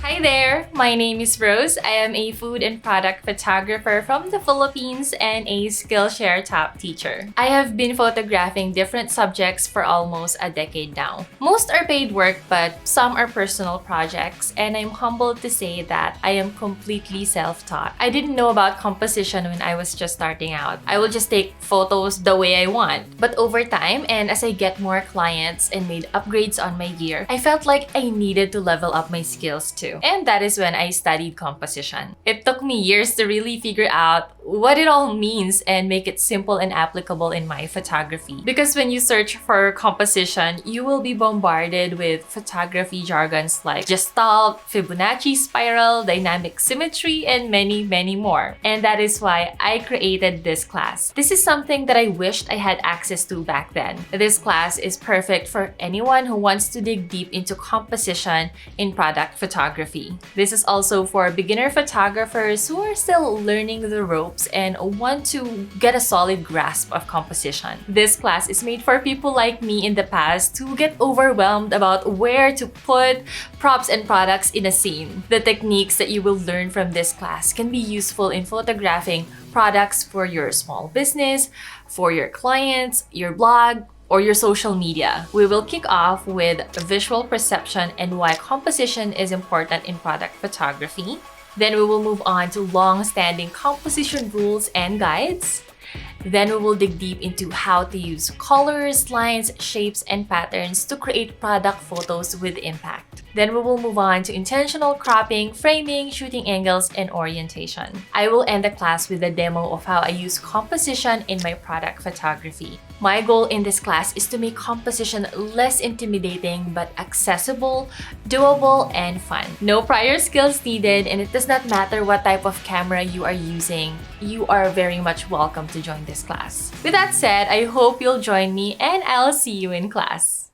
Hi there! My name is Rose. I am a food and product photographer from the Philippines and a Skillshare top teacher. I have been photographing different subjects for almost a decade now. Most are paid work, but some are personal projects, and I'm humbled to say that I am completely self-taught. I didn't know about composition when I was just starting out. I will just take photos the way I want. But over time, and as I get more clients and made upgrades on my gear, I felt like I needed to level up my skills too. And that is when I studied composition. It took me years to really figure out what it all means and make it simple and applicable in my photography. Because when you search for composition, you will be bombarded with photography jargons like Gestalt, Fibonacci spiral, dynamic symmetry, and many more. And that is why I created this class. This is something that I wished I had access to back then. This class is perfect for anyone who wants to dig deep into composition in product photography. This is also for beginner photographers who are still learning the ropes and want to get a solid grasp of composition. This class is made for people like me in the past who get overwhelmed about where to put props and products in a scene. The techniques that you will learn from this class can be useful in photographing products for your small business, for your clients, your blog, or your social media. We will kick off with visual perception and why composition is important in product photography. Then we will move on to long-standing composition rules and guides. Then we will dig deep into how to use colors, lines, shapes, and patterns to create product photos with impact. Then we will move on to intentional cropping, framing, shooting angles, and orientation. I will end the class with a demo of how I use composition in my product photography. My goal in this class is to make composition less intimidating but accessible, doable, and fun. No prior skills needed, and it does not matter what type of camera you are using. You are very much welcome to join this class. With that said, I hope you'll join me and I'll see you in class.